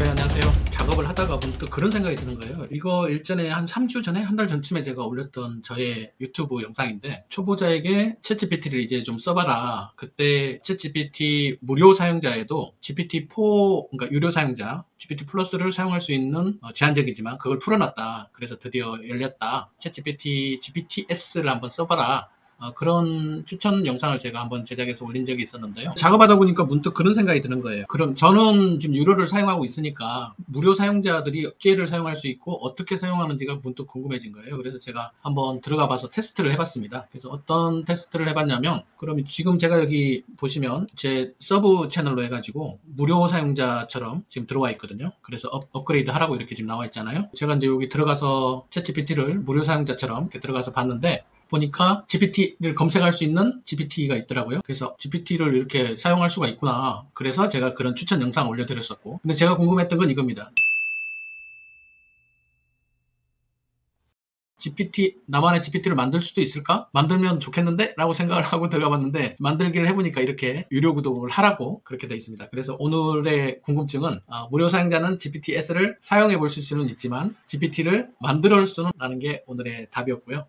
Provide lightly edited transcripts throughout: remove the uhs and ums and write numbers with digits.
네, 안녕하세요. 작업을 하다가 문득 그런 생각이 드는 거예요. 이거 일전에 한 3주 전에, 한 달 전쯤에 제가 올렸던 저의 유튜브 영상인데, 초보자에게 챗GPT를 이제 좀 써봐라. 그때 챗GPT 무료 사용자에도 GPT-4, 그러니까 유료 사용자, GPT 플러스를 사용할 수 있는 제한적이지만 그걸 풀어놨다. 그래서 드디어 열렸다. 챗GPT, GPTS를 한번 써봐라. 그런 추천 영상을 제가 한번 제작해서 올린 적이 있었는데요. 작업하다 보니까 문득 그런 생각이 드는 거예요. 그럼 저는 지금 유료를 사용하고 있으니까 무료 사용자들이 기회를 사용할 수 있고 어떻게 사용하는지가 문득 궁금해진 거예요. 그래서 제가 한번 들어가 봐서 테스트를 해봤습니다. 그래서 어떤 테스트를 해봤냐면, 그럼 지금 제가 여기 보시면 제 서브 채널로 해가지고 무료 사용자처럼 지금 들어와 있거든요. 그래서 업그레이드 하라고 이렇게 지금 나와 있잖아요. 제가 이제 여기 들어가서 챗GPT를 무료 사용자처럼 이렇게 들어가서 봤는데, 보니까 GPT를 검색할 수 있는 GPT가 있더라고요. 그래서 GPT를 이렇게 사용할 수가 있구나. 그래서 제가 그런 추천 영상 올려드렸었고, 근데 제가 궁금했던 건 이겁니다. 나만의 GPT를 만들 수도 있을까? 만들면 좋겠는데? 라고 생각을 하고 들어가 봤는데, 만들기를 해보니까 이렇게 유료 구독을 하라고 그렇게 되어 있습니다. 그래서 오늘의 궁금증은, 무료 사용자는 GPT-S를 사용해 볼 수는 있지만 GPT를 만들 수는 없다는 게 오늘의 답이었고요.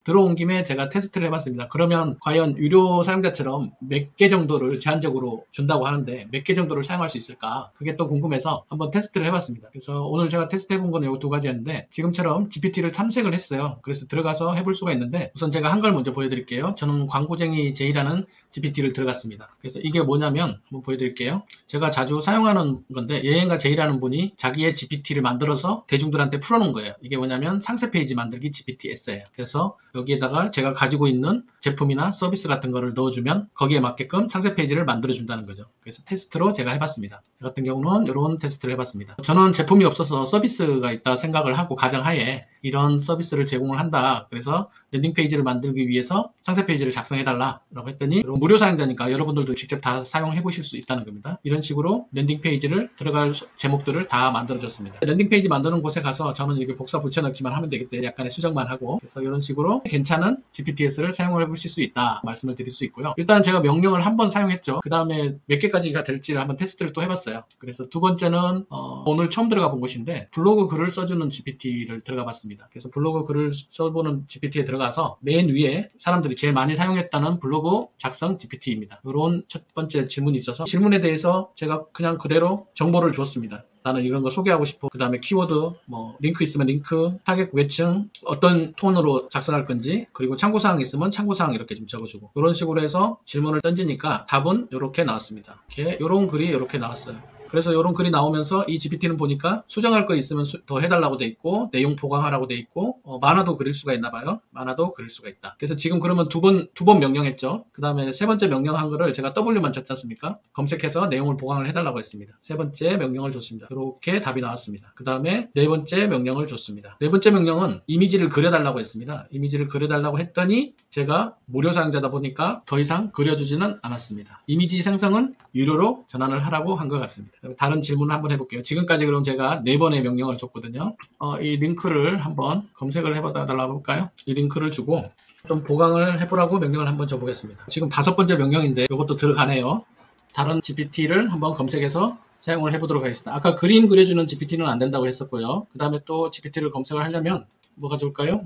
들어온 김에 제가 테스트를 해봤습니다. 그러면 과연 유료 사용자처럼 몇 개 정도를 제한적으로 준다고 하는데 몇 개 정도를 사용할 수 있을까? 그게 또 궁금해서 한번 테스트를 해봤습니다. 그래서 오늘 제가 테스트 해본 거는 이 두 가지였는데, 지금처럼 GPT를 탐색을 했어요. 그래서 들어가서 해볼 수가 있는데, 우선 제가 한 걸 먼저 보여드릴게요. 저는 광고쟁이 J라는 GPT를 들어갔습니다. 그래서 이게 뭐냐면 한번 보여드릴게요. 제가 자주 사용하는 건데, 예행가 J라는 분이 자기의 GPT를 만들어서 대중들한테 풀어놓은 거예요. 이게 뭐냐면 상세 페이지 만들기 GPTS예요. 그래서 여기에다가 제가 가지고 있는 제품이나 서비스 같은 거를 넣어주면 거기에 맞게끔 상세 페이지를 만들어준다는 거죠. 그래서 테스트로 제가 해봤습니다. 저 같은 경우는 이런 테스트를 해봤습니다. 저는 제품이 없어서 서비스가 있다 생각을 하고 가정하에 이런 서비스를 제공을 한다. 그래서 랜딩 페이지를 만들기 위해서 상세 페이지를 작성해달라 라고 했더니, 무료 사용자니까 여러분들도 직접 다 사용해 보실 수 있다는 겁니다. 이런 식으로 랜딩 페이지를 들어갈 제목들을 다 만들어줬습니다. 랜딩 페이지 만드는 곳에 가서 저는 이렇게 복사 붙여넣기만 하면 되겠대. 약간의 수정만 하고. 그래서 이런 식으로 괜찮은 GPTS를 사용을 해보실 수 있다 말씀을 드릴 수 있고요. 일단 제가 명령을 한번 사용했죠. 그 다음에 몇 개까지가 될지를 한번 테스트를 또 해봤어요. 그래서 두 번째는 오늘 처음 들어가 본 곳인데, 블로그 글을 써주는 GPT를 들어가 봤습니다. 그래서 블로그 글을 써보는 GPT에 들어가서 맨 위에 사람들이 제일 많이 사용했다는 블로그 작성 GPT입니다. 이런 첫 번째 질문이 있어서 질문에 대해서 제가 그냥 그대로 정보를 주었습니다. 나는 이런 거 소개하고 싶어. 그 다음에 키워드, 링크 있으면 링크, 타겟 고객층, 어떤 톤으로 작성할 건지, 그리고 참고사항 있으면 참고사항 이렇게 좀 적어주고, 이런 식으로 해서 질문을 던지니까 답은 이렇게 나왔습니다. 이런 글이 이렇게 나왔어요. 그래서 이런 글이 나오면서 이 GPT는 보니까 수정할 거 있으면 더 해달라고 돼 있고, 내용 보강하라고 돼 있고, 만화도 그릴 수가 있나 봐요. 만화도 그릴 수가 있다. 그래서 지금 그러면 두 번 명령했죠. 그 다음에 세 번째 명령한 거를 제가 W만 쳤지 않습니까? 검색해서 내용을 보강을 해달라고 했습니다. 세 번째 명령을 줬습니다. 이렇게 답이 나왔습니다. 그 다음에 네 번째 명령을 줬습니다. 네 번째 명령은 이미지를 그려달라고 했습니다. 이미지를 그려달라고 했더니 제가 무료 사용자다 보니까 더 이상 그려주지는 않았습니다. 이미지 생성은 유료로 전환을 하라고 한 것 같습니다. 다른 질문을 한번 해볼게요. 지금까지 그럼 제가 4번의 명령을 줬거든요. 이 링크를 한번 검색을 해달라고 볼까요? 이 링크를 주고 좀 보강을 해보라고 명령을 한번 줘보겠습니다. 지금 5번째 명령인데 이것도 들어가네요. 다른 GPT를 한번 검색해서 사용을 해보도록 하겠습니다. 아까 그림 그려주는 GPT는 안 된다고 했었고요. 그 다음에 또 GPT를 검색을 하려면 뭐가 좋을까요?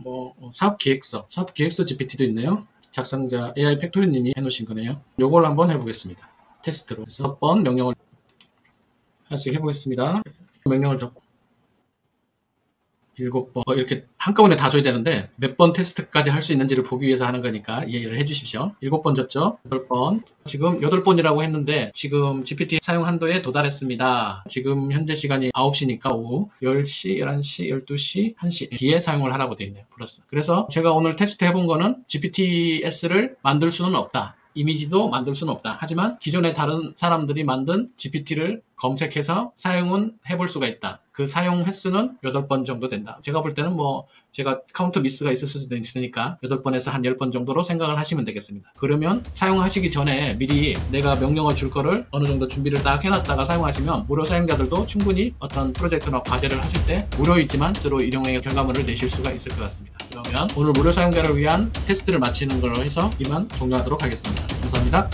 사업기획서 GPT도 있네요. 작성자 AI 팩토리님이 해놓으신 거네요. 요걸 한번 해보겠습니다. 테스트로 6번 명령을 하나씩 해보겠습니다. 명령을 줬고 7번 이렇게 한꺼번에 다 줘야 되는데 몇 번 테스트까지 할 수 있는지를 보기 위해서 하는 거니까 이해를 해주십시오. 7번 줬죠. 8번. 지금 8번이라고 했는데 지금 GPT 사용 한도에 도달했습니다. 지금 현재 시간이 9시니까 오후 10시, 11시, 12시, 1시 뒤에 사용을 하라고 되어 있네요. 플러스. 그래서 제가 오늘 테스트 해본 거는 GPTS를 만들 수는 없다. 이미지도 만들 수는 없다. 하지만 기존에 다른 사람들이 만든 GPT를 검색해서 사용은 해볼 수가 있다. 그 사용 횟수는 8번 정도 된다. 제가 볼 때는 제가 카운트 미스가 있을 수도 있으니까 8번에서 한 10번 정도로 생각을 하시면 되겠습니다. 그러면 사용하시기 전에 미리 내가 명령을 줄 거를 어느 정도 준비를 딱 해놨다가 사용하시면 무료 사용자들도 충분히 어떤 프로젝트나 과제를 하실 때 무료이지만 서로 일용의 결과물을 내실 수가 있을 것 같습니다. 그러면 오늘 무료 사용자를 위한 테스트를 마치는 걸로 해서 이만 종료하도록 하겠습니다. 감사합니다.